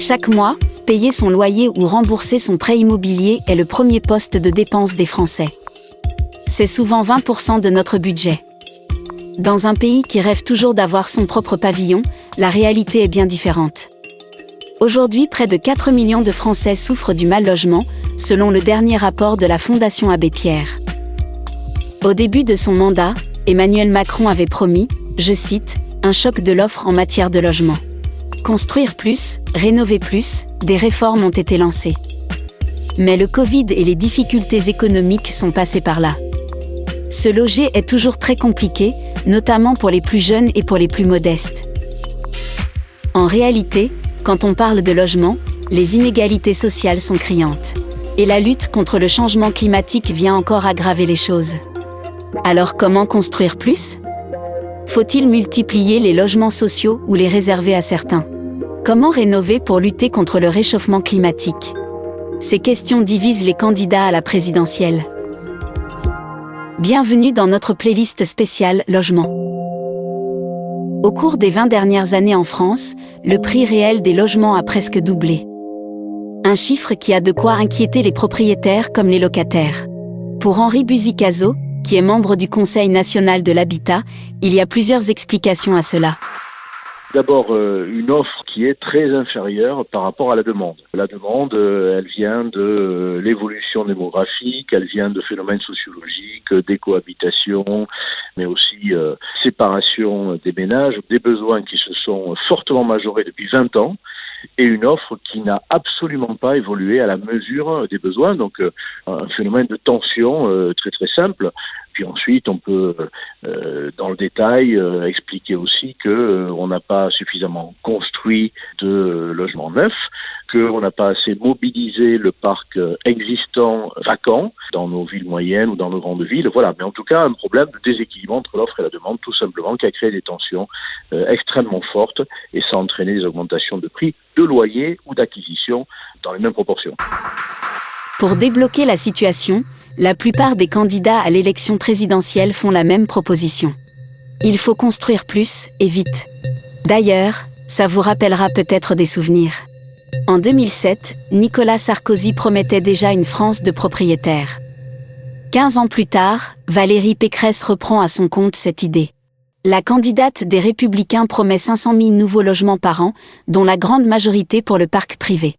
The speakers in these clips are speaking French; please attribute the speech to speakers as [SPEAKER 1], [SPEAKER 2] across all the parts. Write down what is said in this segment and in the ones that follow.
[SPEAKER 1] Chaque mois, payer son loyer ou rembourser son prêt immobilier est le premier poste de dépense des Français. C'est souvent 20% de notre budget. Dans un pays qui rêve toujours d'avoir son propre pavillon, la réalité est bien différente. Aujourd'hui, près de 4 millions de Français souffrent du mal-logement, selon le dernier rapport de la Fondation Abbé Pierre. Au début de son mandat, Emmanuel Macron avait promis, je cite, « un choc de l'offre en matière de logement ». Construire plus, rénover plus, des réformes ont été lancées. Mais le Covid et les difficultés économiques sont passés par là. Se loger est toujours très compliqué, notamment pour les plus jeunes et pour les plus modestes. En réalité, quand on parle de logement, les inégalités sociales sont criantes. Et la lutte contre le changement climatique vient encore aggraver les choses. Alors comment construire plus ? Faut-il multiplier les logements sociaux ou les réserver à certains ? Comment rénover pour lutter contre le réchauffement climatique ? Ces questions divisent les candidats à la présidentielle. Bienvenue dans notre playlist spéciale Logement. Au cours des 20 dernières années en France, le prix réel des logements a presque doublé. Un chiffre qui a de quoi inquiéter les propriétaires comme les locataires. Pour Henri Buzicazo, qui est membre du Conseil national de l'habitat, il y a plusieurs explications à cela.
[SPEAKER 2] D'abord, une offre qui est très inférieure par rapport à la demande. La demande, elle vient de l'évolution démographique, elle vient de phénomènes sociologiques, décohabitation, mais aussi séparation des ménages, des besoins qui se sont fortement majorés depuis 20 ans, et une offre qui n'a absolument pas évolué à la mesure des besoins. Donc, un phénomène de tension très très simple. Puis ensuite, on peut, dans le détail, expliquer aussi que on n'a pas suffisamment construit de logements neufs, qu'on n'a pas assez mobilisé le parc existant vacant dans nos villes moyennes ou dans nos grandes villes. Voilà. Mais en tout cas, un problème de déséquilibre entre l'offre et la demande, tout simplement, qui a créé des tensions extrêmement fortes et ça a entraîné des augmentations de prix de loyer ou d'acquisition dans les mêmes proportions.
[SPEAKER 1] Pour débloquer la situation, la plupart des candidats à l'élection présidentielle font la même proposition. Il faut construire plus, et vite. D'ailleurs, ça vous rappellera peut-être des souvenirs. En 2007, Nicolas Sarkozy promettait déjà une France de propriétaires. 15 ans plus tard, Valérie Pécresse reprend à son compte cette idée. La candidate des Républicains promet 500 000 nouveaux logements par an, dont la grande majorité pour le parc privé.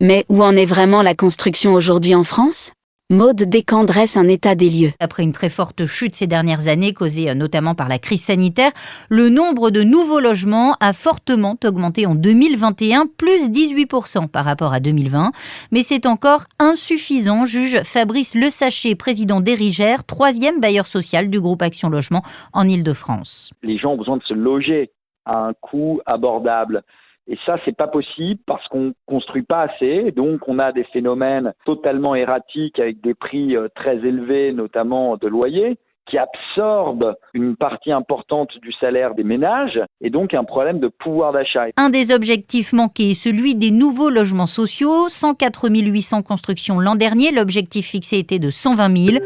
[SPEAKER 1] Mais où en est vraiment la construction aujourd'hui en France ? Maude Descamps dresse un état des lieux.
[SPEAKER 3] Après une très forte chute ces dernières années, causée notamment par la crise sanitaire, le nombre de nouveaux logements a fortement augmenté en 2021, plus 18% par rapport à 2020. Mais c'est encore insuffisant, juge Fabrice Lesachet, président d'Erigère, 3e bailleur social du groupe Action Logement en Île-de-France.
[SPEAKER 4] Les gens ont besoin de se loger à un coût abordable. Et ça, c'est pas possible parce qu'on construit pas assez. Donc, on a des phénomènes totalement erratiques avec des prix très élevés, notamment de loyer, qui absorbent une partie importante du salaire des ménages et donc un problème de pouvoir d'achat.
[SPEAKER 3] Un des objectifs manqués est celui des nouveaux logements sociaux. 104 800 constructions l'an dernier. L'objectif fixé était de 120 000.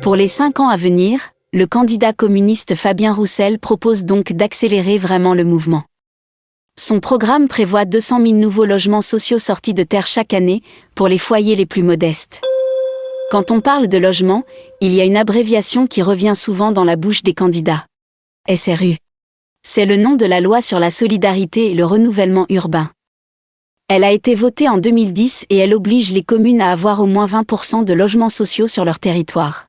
[SPEAKER 1] Pour les 5 ans à venir, le candidat communiste Fabien Roussel propose donc d'accélérer vraiment le mouvement. Son programme prévoit 200 000 nouveaux logements sociaux sortis de terre chaque année pour les foyers les plus modestes. Quand on parle de logement, il y a une abréviation qui revient souvent dans la bouche des candidats. SRU. C'est le nom de la loi sur la solidarité et le renouvellement urbain. Elle a été votée en 2010 et elle oblige les communes à avoir au moins 20% de logements sociaux sur leur territoire.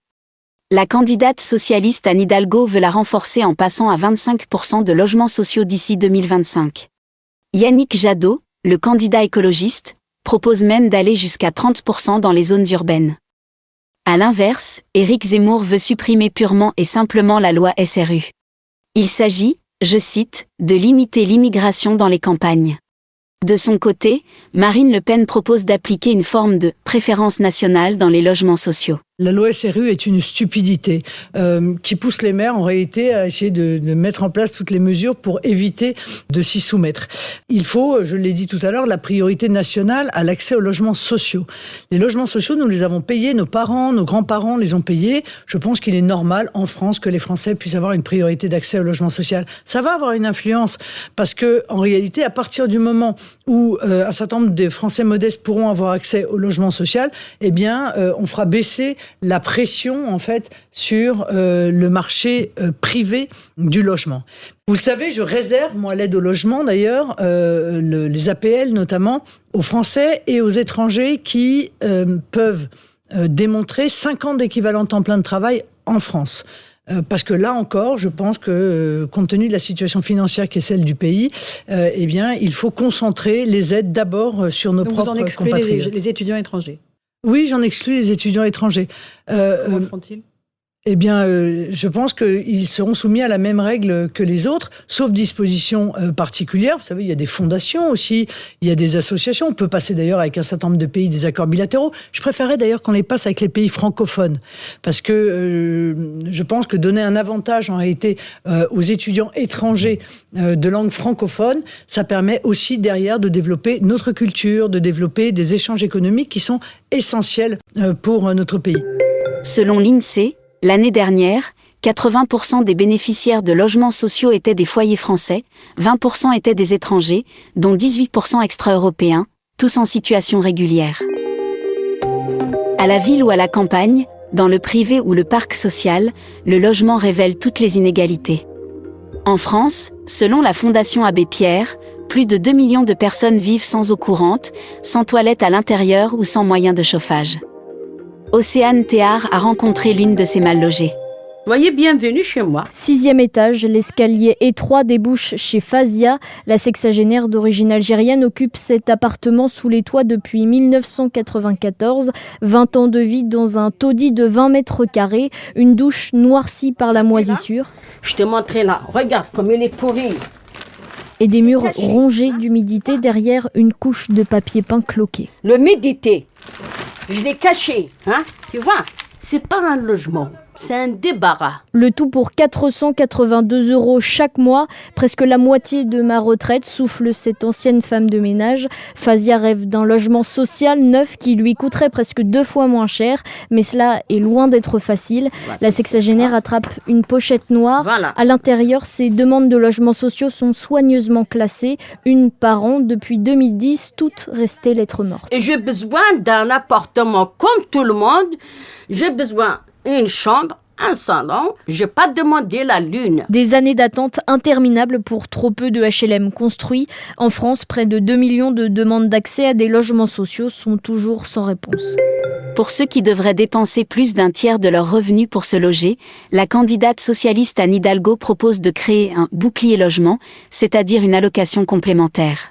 [SPEAKER 1] La candidate socialiste Anne Hidalgo veut la renforcer en passant à 25% de logements sociaux d'ici 2025. Yannick Jadot, le candidat écologiste, propose même d'aller jusqu'à 30% dans les zones urbaines. À l'inverse, Éric Zemmour veut supprimer purement et simplement la loi SRU. Il s'agit, je cite, de limiter l'immigration dans les campagnes. De son côté, Marine Le Pen propose d'appliquer une forme de préférence nationale dans les logements sociaux.
[SPEAKER 5] La loi SRU est une stupidité qui pousse les maires en réalité à essayer de mettre en place toutes les mesures pour éviter de s'y soumettre. Il faut, je l'ai dit tout à l'heure, la priorité nationale à l'accès aux logements sociaux. Les logements sociaux, nous les avons payés, nos parents, nos grands-parents les ont payés. Je pense qu'il est normal en France que les Français puissent avoir une priorité d'accès au logement social. Ça va avoir une influence parce que, en réalité, à partir du moment où un certain nombre de Français modestes pourront avoir accès au logement social, eh bien, on fera baisser la pression, en fait, sur le marché privé du logement. Vous le savez, je réserve, moi, l'aide au logement, d'ailleurs, les APL notamment, aux Français et aux étrangers qui peuvent démontrer 5 ans d'équivalent temps plein de travail en France. Parce que là encore, je pense que, compte tenu de la situation financière qui est celle du pays, eh bien, il faut concentrer les aides d'abord sur nos propres compatriotes.
[SPEAKER 6] Donc vous en excluez les étudiants étrangers ?
[SPEAKER 5] Oui, j'en exclus les étudiants étrangers.
[SPEAKER 6] Comment font-ils ?
[SPEAKER 5] Eh bien, je pense qu'ils seront soumis à la même règle que les autres, sauf dispositions particulières. Vous savez, il y a des fondations aussi, il y a des associations. On peut passer d'ailleurs avec un certain nombre de pays des accords bilatéraux. Je préférerais d'ailleurs qu'on les passe avec les pays francophones, parce que je pense que donner un avantage en réalité aux étudiants étrangers de langue francophone, ça permet aussi derrière de développer notre culture, de développer des échanges économiques qui sont essentiels pour notre pays.
[SPEAKER 1] Selon l'INSEE, l'année dernière, 80% des bénéficiaires de logements sociaux étaient des foyers français, 20% étaient des étrangers, dont 18% extra-européens, tous en situation régulière. À la ville ou à la campagne, dans le privé ou le parc social, le logement révèle toutes les inégalités. En France, selon la Fondation Abbé Pierre, plus de 2 millions de personnes vivent sans eau courante, sans toilette à l'intérieur ou sans moyen de chauffage. Océane Théard a rencontré l'une de ces mal logées.
[SPEAKER 7] Soyez bienvenue chez moi.
[SPEAKER 8] 6e étage, l'escalier étroit débouche chez Fazia. La sexagénaire d'origine algérienne occupe cet appartement sous les toits depuis 1994. 20 ans de vie dans un taudis de 20 mètres carrés, une douche noircie par la moisissure.
[SPEAKER 7] Je te montrerai là. Regarde comme il est pourri.
[SPEAKER 8] Et des murs rongés d'humidité derrière une couche de papier peint cloqué.
[SPEAKER 7] L'humidité, je l'ai caché, hein. Tu vois, c'est pas un logement. C'est un débarras.
[SPEAKER 8] Le tout pour 482 € chaque mois, presque la moitié de ma retraite, souffle cette ancienne femme de ménage. Fazia rêve d'un logement social neuf qui lui coûterait presque 2 fois moins cher, mais cela est loin d'être facile. La sexagénaire attrape une pochette noire.
[SPEAKER 7] Voilà.
[SPEAKER 8] À l'intérieur, ses demandes de logements sociaux sont soigneusement classées, une par an. Depuis 2010, toutes restées lettres mortes.
[SPEAKER 7] Et j'ai besoin d'un appartement comme tout le monde. J'ai besoin une chambre, un salon. J'ai pas demandé la lune.
[SPEAKER 8] Des années d'attente interminables pour trop peu de HLM construits. En France, près de 2 millions de demandes d'accès à des logements sociaux sont toujours sans réponse.
[SPEAKER 1] Pour ceux qui devraient dépenser plus d'un tiers de leurs revenus pour se loger, la candidate socialiste Anne Hidalgo propose de créer un bouclier logement, c'est-à-dire une allocation complémentaire.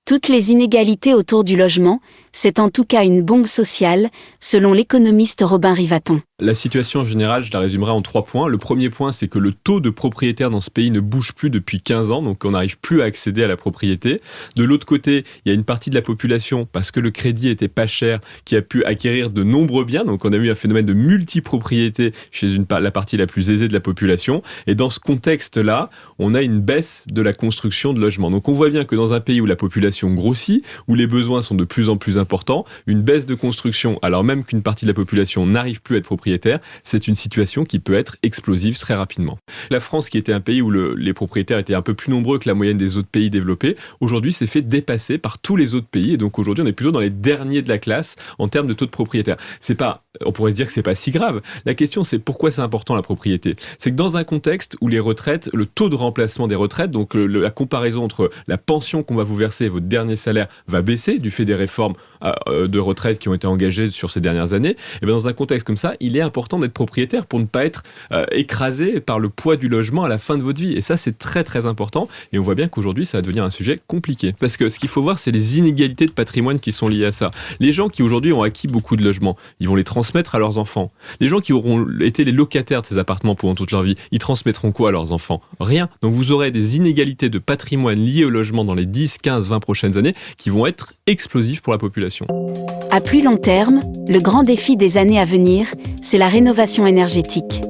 [SPEAKER 1] Toutes les inégalités autour du logement, c'est en tout cas une bombe sociale, selon l'économiste Robin Rivaton.
[SPEAKER 9] La situation générale, je la résumerai en 3 points. Le premier point, c'est que le taux de propriétaires dans ce pays ne bouge plus depuis 15 ans, donc on n'arrive plus à accéder à la propriété. De l'autre côté, il y a une partie de la population, parce que le crédit était pas cher, qui a pu acquérir de nombreux biens, donc on a eu un phénomène de multipropriété chez la partie la plus aisée de la population. Et dans ce contexte-là, on a une baisse de la construction de logements. Donc on voit bien que dans un pays où la population grossit, où les besoins sont de plus en plus importants, une baisse de construction, alors même qu'une partie de la population n'arrive plus à être propriétaire, c'est une situation qui peut être explosive très rapidement. La France, qui était un pays où les propriétaires étaient un peu plus nombreux que la moyenne des autres pays développés, aujourd'hui s'est fait dépasser par tous les autres pays, et donc aujourd'hui on est plutôt dans les derniers de la classe en termes de taux de propriétaires. C'est pas, on pourrait se dire que c'est pas si grave. La question, c'est pourquoi c'est important la propriété. C'est que dans un contexte où les retraites, le taux de remplacement des retraites, donc la comparaison entre la pension qu'on va vous verser et votre dernier salaire va baisser du fait des réformes de retraite qui ont été engagées sur ces dernières années. Et bien dans un contexte comme ça, il est important d'être propriétaire pour ne pas être écrasé par le poids du logement à la fin de votre vie. Et ça, c'est très très important. Et on voit bien qu'aujourd'hui, ça va devenir un sujet compliqué. Parce que ce qu'il faut voir, c'est les inégalités de patrimoine qui sont liées à ça. Les gens qui aujourd'hui ont acquis beaucoup de logements, ils vont les transmettre à leurs enfants. Les gens qui auront été les locataires de ces appartements pendant toute leur vie, ils transmettront quoi à leurs enfants? Rien. Donc vous aurez des inégalités de patrimoine liées au logement dans les 10, 15, 20 prochaines années qui vont être explosives pour la population. population.
[SPEAKER 1] À plus long terme, le grand défi des années à venir, c'est la rénovation énergétique.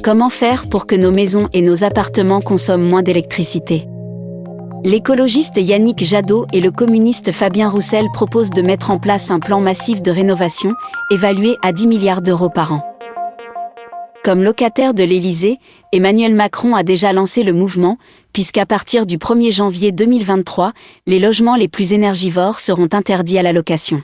[SPEAKER 1] Comment faire pour que nos maisons et nos appartements consomment moins d'électricité ? L'écologiste Yannick Jadot et le communiste Fabien Roussel proposent de mettre en place un plan massif de rénovation, évalué à 10 milliards d'euros par an. Comme locataire de l'Élysée, Emmanuel Macron a déjà lancé le mouvement, puisqu'à partir du 1er janvier 2023, les logements les plus énergivores seront interdits à la location.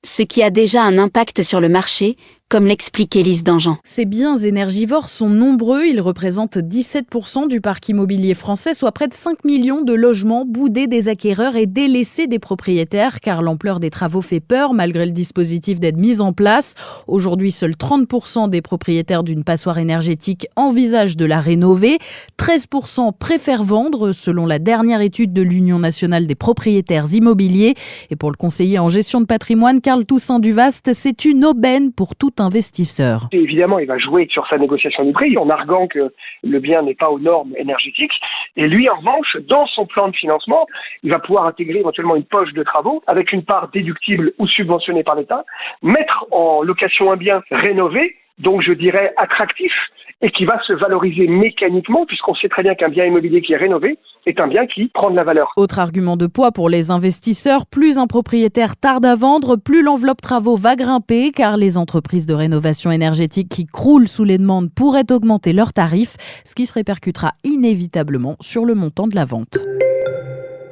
[SPEAKER 1] Ce qui a déjà un impact sur le marché, comme l'explique Élise Dangean.
[SPEAKER 10] Ces biens énergivores sont nombreux, ils représentent 17% du parc immobilier français, soit près de 5 millions de logements boudés des acquéreurs et délaissés des propriétaires, car l'ampleur des travaux fait peur malgré le dispositif d'aide mis en place. Aujourd'hui, seuls 30% des propriétaires d'une passoire énergétique envisagent de la rénover. 13% préfèrent vendre, selon la dernière étude de l'Union nationale des propriétaires immobiliers. Et pour le conseiller en gestion de patrimoine, Carl Toussaint Duvaste, c'est une aubaine pour tout investisseur.
[SPEAKER 11] Et évidemment, il va jouer sur sa négociation du prix en arguant que le bien n'est pas aux normes énergétiques. Et lui, en revanche, dans son plan de financement, il va pouvoir intégrer éventuellement une poche de travaux avec une part déductible ou subventionnée par l'État, mettre en location un bien rénové, donc je dirais attractif, et qui va se valoriser mécaniquement, puisqu'on sait très bien qu'un bien immobilier qui est rénové est un bien qui prend de la valeur.
[SPEAKER 10] Autre argument de poids pour les investisseurs, plus un propriétaire tarde à vendre, plus l'enveloppe travaux va grimper, car les entreprises de rénovation énergétique qui croulent sous les demandes pourraient augmenter leurs tarifs, ce qui se répercutera inévitablement sur le montant de la vente.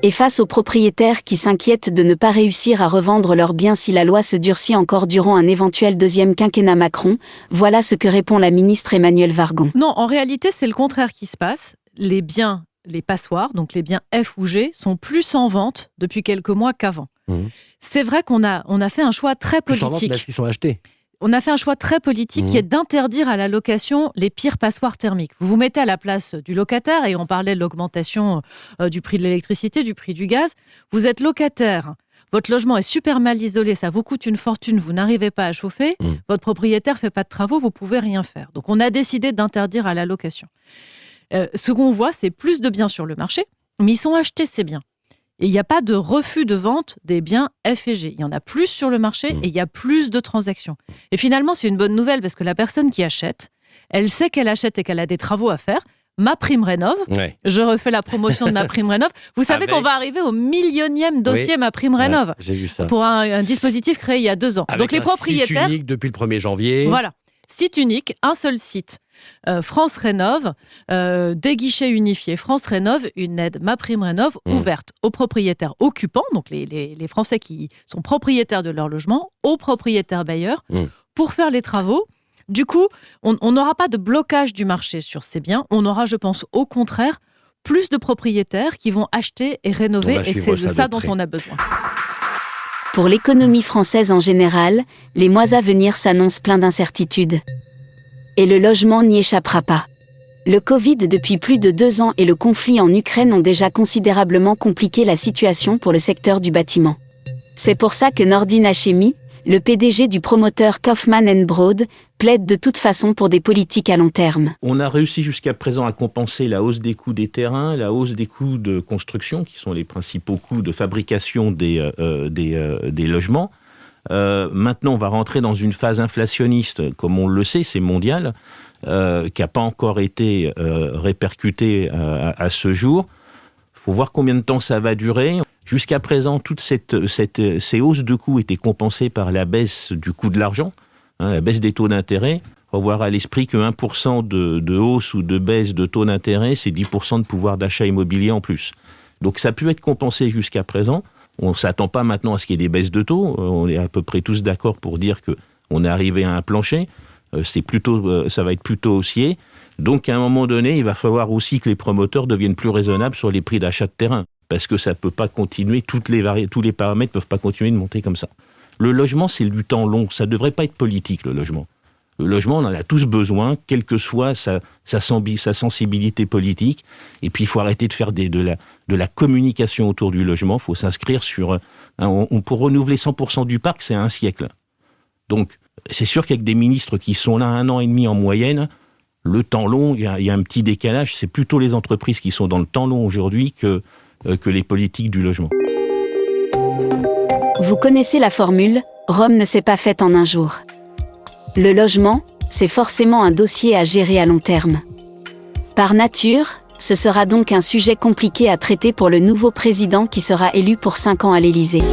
[SPEAKER 1] Et face aux propriétaires qui s'inquiètent de ne pas réussir à revendre leurs biens si la loi se durcit encore durant un éventuel deuxième quinquennat Macron, voilà ce que répond la ministre Emmanuelle Wargon.
[SPEAKER 12] Non, en réalité, c'est le contraire qui se passe. Les biens, les passoires, donc les biens F ou G, sont plus en vente depuis quelques mois qu'avant. C'est vrai qu'on a fait un choix très politique. Plus en vente,
[SPEAKER 13] mais est-ce qu'ils sont achetés ?
[SPEAKER 12] On a fait un choix très politique qui est d'interdire à la location les pires passoires thermiques. Vous vous mettez à la place du locataire, et on parlait de l'augmentation du prix de l'électricité, du prix du gaz. Vous êtes locataire, votre logement est super mal isolé, ça vous coûte une fortune, vous n'arrivez pas à chauffer, votre propriétaire ne fait pas de travaux, vous ne pouvez rien faire. Donc on a décidé d'interdire à la location. Ce qu'on voit, c'est plus de biens sur le marché, mais ils sont achetés ces biens. Et il n'y a pas de refus de vente des biens F et G. Il y en a plus sur le marché et il y a plus de transactions. Et finalement, c'est une bonne nouvelle parce que la personne qui achète, elle sait qu'elle achète et qu'elle a des travaux à faire. MaPrimeRénov', je refais la promotion de MaPrimeRénov'. Vous savez qu'on va arriver au millionième dossier MaPrimeRénov'.
[SPEAKER 13] J'ai vu ça.
[SPEAKER 12] Pour un dispositif créé il y a 2 ans.
[SPEAKER 13] Avec
[SPEAKER 12] donc les propriétaires.
[SPEAKER 13] Site unique depuis le 1er janvier.
[SPEAKER 12] Voilà. Site unique, un seul site. France Rénov', des guichets unifiés. France Rénov', une aide MaPrimeRénov' ouverte aux propriétaires occupants, donc les Français qui sont propriétaires de leur logement, aux propriétaires bailleurs, pour faire les travaux. Du coup, on n'aura pas de blocage du marché sur ces biens. On aura, je pense, au contraire, plus de propriétaires qui vont acheter et rénover. Et c'est de ça dont on a besoin.
[SPEAKER 1] Pour l'économie française en général, les mois à venir s'annoncent pleins d'incertitudes. Et le logement n'y échappera pas. Le Covid depuis plus de 2 ans et le conflit en Ukraine ont déjà considérablement compliqué la situation pour le secteur du bâtiment. C'est pour ça que Nordine Hachemi, le PDG du promoteur Kaufman & Broad, plaide de toute façon pour des politiques à long terme.
[SPEAKER 14] On a réussi jusqu'à présent à compenser la hausse des coûts des terrains, la hausse des coûts de construction, qui sont les principaux coûts de fabrication des logements. Maintenant, on va rentrer dans une phase inflationniste, comme on le sait, c'est mondial, qui n'a pas encore été répercutée à ce jour. Il faut voir combien de temps ça va durer. Jusqu'à présent, toutes ces hausses de coûts étaient compensées par la baisse du coût de l'argent, la baisse des taux d'intérêt. Il faut avoir à l'esprit que 1% de hausse ou de baisse de taux d'intérêt, c'est 10% de pouvoir d'achat immobilier en plus. Donc ça peut être compensé jusqu'à présent. On ne s'attend pas maintenant à ce qu'il y ait des baisses de taux. On est à peu près tous d'accord pour dire qu'on est arrivé à un plancher. Ça va être plutôt haussier. Donc à un moment donné, il va falloir aussi que les promoteurs deviennent plus raisonnables sur les prix d'achat de terrain. Parce que ça ne peut pas continuer, tous les paramètres ne peuvent pas continuer de monter comme ça. Le logement, c'est du temps long. Ça ne devrait pas être politique, le logement. Le logement, on en a tous besoin, quelle que soit sa sensibilité politique. Et puis, il faut arrêter de faire de la communication autour du logement. Il faut s'inscrire sur... pour renouveler 100% du parc, c'est 1 siècle. Donc, c'est sûr qu'avec des ministres qui sont là 1 an et demi en moyenne, le temps long, il y a un petit décalage. C'est plutôt les entreprises qui sont dans le temps long aujourd'hui que les politiques du logement.
[SPEAKER 1] Vous connaissez la formule, Rome ne s'est pas faite en un jour. Le logement, c'est forcément un dossier à gérer à long terme. Par nature, ce sera donc un sujet compliqué à traiter pour le nouveau président qui sera élu pour 5 ans à l'Élysée.